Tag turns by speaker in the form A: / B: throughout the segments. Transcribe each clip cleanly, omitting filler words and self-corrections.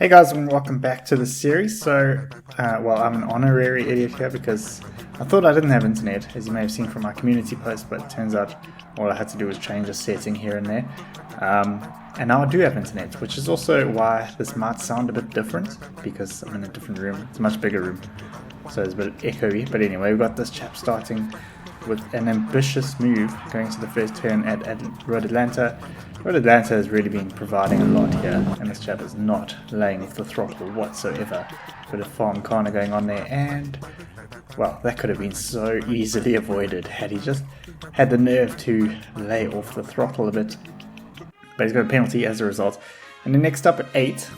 A: Hey guys, and welcome back to the series. So, I'm an honorary idiot here because I thought I didn't have internet, as you may have seen from my community post, but it turns out all I had to do was change a setting here and there. And now I do have internet, which is also why this might sound a bit different, because I'm in a different room. It's a much bigger room, so it's a bit echoey. But anyway, we've got this chap starting with an ambitious move, going to the first turn at Road Atlanta. Road Atlanta has really been providing a lot here, and this chap is not laying off the throttle whatsoever. Bit of farm corner going on there, and well, that could have been so easily avoided had he just had the nerve to lay off the throttle a bit. But he's got a penalty as a result. And then next up at 8,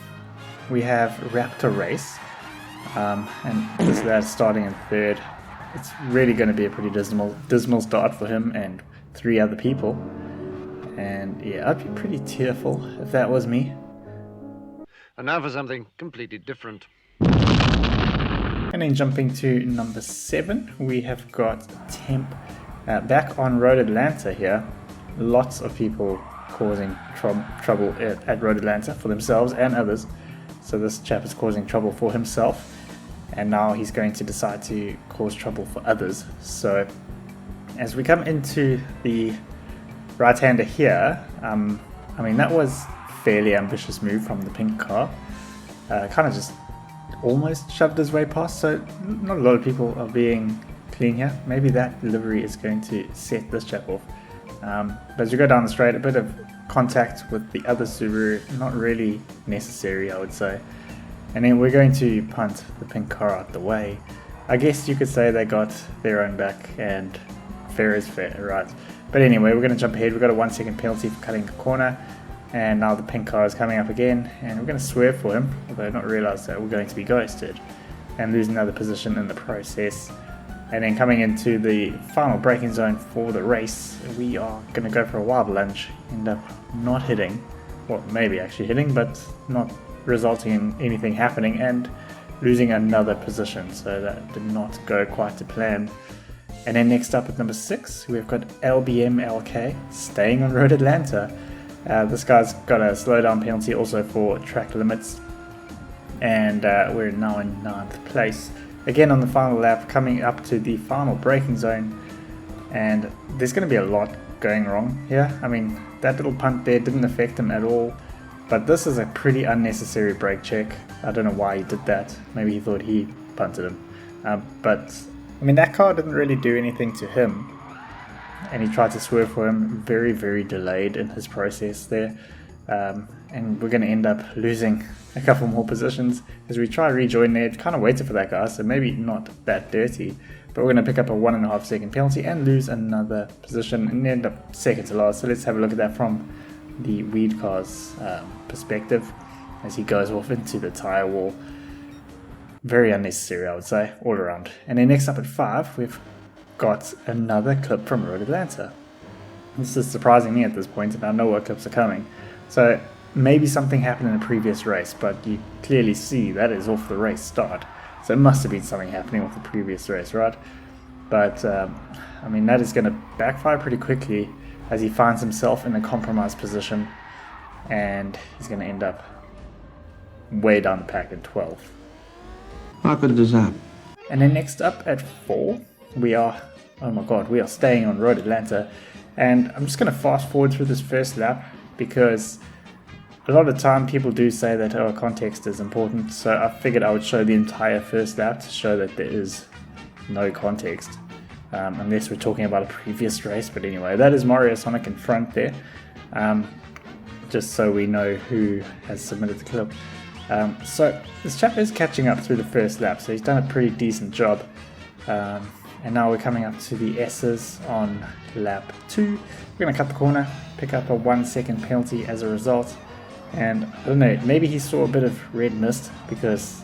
A: we have Raptor Race, and this lad starting in third. It's really going to be a pretty dismal start for him and 3 other people. And yeah, I'd be pretty tearful if that was me.
B: And now for something completely different.
A: And then jumping to number 7, we have got Temp back on Road Atlanta here. Lots of people causing trouble at Road Atlanta for themselves and others. So this chap is causing trouble for himself, and now he's going to decide to cause trouble for others. So as we come into the right-hander here, that was a fairly ambitious move from the pink car. Kind of just almost shoved his way past, so not a lot of people are being clean here. Maybe that delivery is going to set this chap off. But as you go down the straight, a bit of contact with the other Subaru, not really necessary, I would say. And then we're going to punt the pink car out the way. I guess you could say they got their own back, and fair is fair, right? But anyway, we're going to jump ahead. We've got a 1-second penalty for cutting a corner, and now the pink car is coming up again, and we're going to swerve for him, although not realise that we're going to be ghosted and lose another position in the process. And then coming into the final braking zone for the race, we are going to go for a wild lunge, end up not hitting, well, maybe actually hitting, but not resulting in anything happening, and losing another position, so that did not go quite to plan. And then next up at number 6, we've got LBMLK staying on Road Atlanta. This guy's got a slowdown penalty also for track limits, and we're now in 9th place. Again on the final lap, coming up to the final braking zone, and there's going to be a lot going wrong here. I mean, that little punt there didn't affect him at all, but this is a pretty unnecessary brake check. I don't know why he did that. Maybe he thought he punted him. But I mean, that car didn't really do anything to him, and he tried to swerve for him. Very, very delayed in his process there. And we're going to end up losing a couple more positions as we try to rejoin there. Kind of waited for that guy, so maybe not that dirty. But we're going to pick up a 1.5-second penalty and lose another position and end up second to last. So let's have a look at that from the weed car's perspective as he goes off into the tyre wall. Very unnecessary, I would say, all around. And then next up at 5, we've got another clip from Road Atlanta. This is surprising me at this point, and I know what clips are coming. So maybe something happened in a previous race, but you clearly see that is off the race start. So it must have been something happening with the previous race, right? But, that is going to backfire pretty quickly as he finds himself in a compromised position, and he's going to end up way down the pack in 12th.
C: How good is that?
A: And then next up at 4, we are staying on Road Atlanta, and I'm just going to fast forward through this first lap because a lot of the time people do say that context is important, so I figured I would show the entire first lap to show that there is no context, unless we're talking about a previous race. But anyway, that is Mario Sonic in front there, just so we know who has submitted the clip. So this chap is catching up through the first lap, so he's done a pretty decent job. And now we're coming up to the S's on lap 2. We're going to cut the corner, pick up a 1-second penalty as a result. And I don't know, maybe he saw a bit of red mist because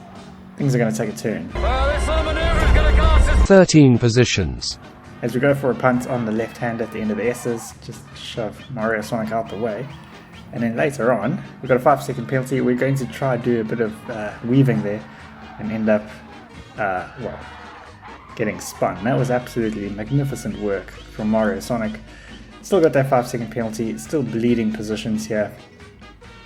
A: things are going to take a turn.
B: Well, this maneuver is going to cost us
D: 13 positions.
A: As we go for a punt on the left hand at the end of the S's, just shove Mario Sonic out the way. And then later on, we've got a 5-second penalty. We're going to try to do a bit of weaving there and end up, getting spun. That was absolutely magnificent work from Mario Sonic. Still got that 5-second penalty, still bleeding positions here.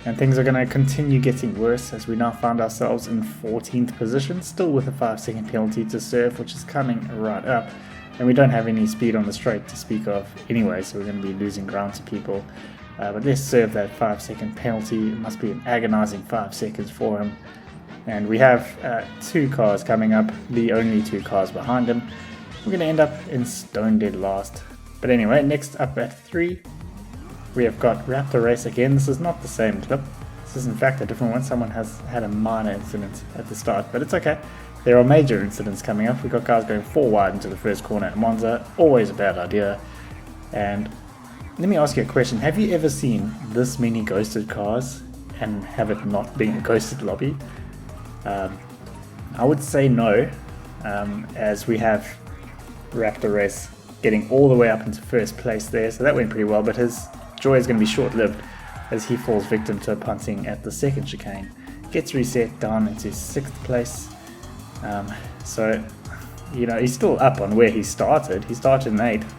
A: And things are going to continue getting worse as we now find ourselves in 14th position, still with a 5-second penalty to serve, which is coming right up. And we don't have any speed on the straight to speak of anyway, so we're going to be losing ground to people. But let's serve that 5-second penalty. It must be an agonizing 5 seconds for him. And we have 2 cars coming up, the only 2 cars behind him. We're going to end up in stone dead last. But anyway, next up at 3, we have got Raptor Race again. This is not the same clip. This is in fact a different one. Someone has had a minor incident at the start, but it's okay. There are major incidents coming up. We've got cars going 4 wide into the first corner at Monza. Always a bad idea. And let me ask you a question. Have you ever seen this many ghosted cars and have it not been a ghosted lobby? I would say no, as we have Raptor Race getting all the way up into first place there, so that went pretty well, but his joy is going to be short-lived as he falls victim to a punting at the second chicane. Gets reset down into 6th place. So, you know, he's still up on where he started. He started in 8th,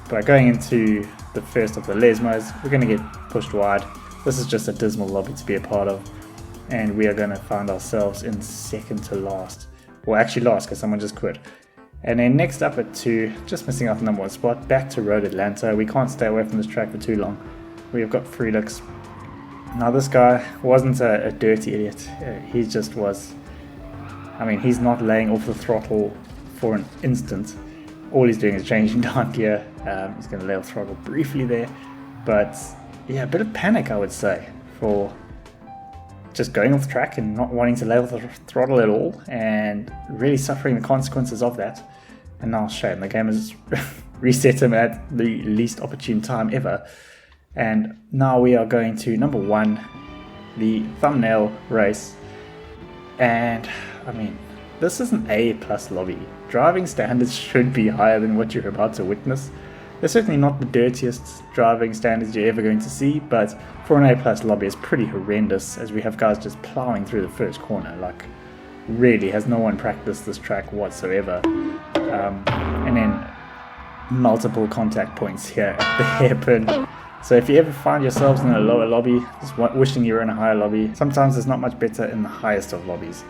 A: but going into the first of the Lesmos, we're going to get pushed wide. This is just a dismal lobby to be a part of, and we are going to find ourselves in 2nd to last. Well, actually last, because someone just quit. And then next up at 2, just missing out the number 1 spot, back to Road Atlanta. We can't stay away from this track for too long. We've got Felix. Now this guy wasn't a dirty idiot. He just was, I mean, he's not laying off the throttle for an instant. All he's doing is changing down gear. He's going to lay off throttle briefly there. But yeah, a bit of panic, I would say, for just going off the track and not wanting to lay off the throttle at all, and really suffering the consequences of that. And now shame, the game has reset him at the least opportune time ever. And now we are going to number 1, the thumbnail race. And I mean, this is an A+ lobby. Driving standards should be higher than what you're about to witness. They're certainly not the dirtiest driving standards you're ever going to see, but for an A+ lobby it's pretty horrendous, as we have guys just plowing through the first corner. Like, really, has no one practiced this track whatsoever? And then multiple contact points here at the hairpin. So if you ever find yourselves in a lower lobby, just wishing you were in a higher lobby, sometimes it's not much better in the highest of lobbies.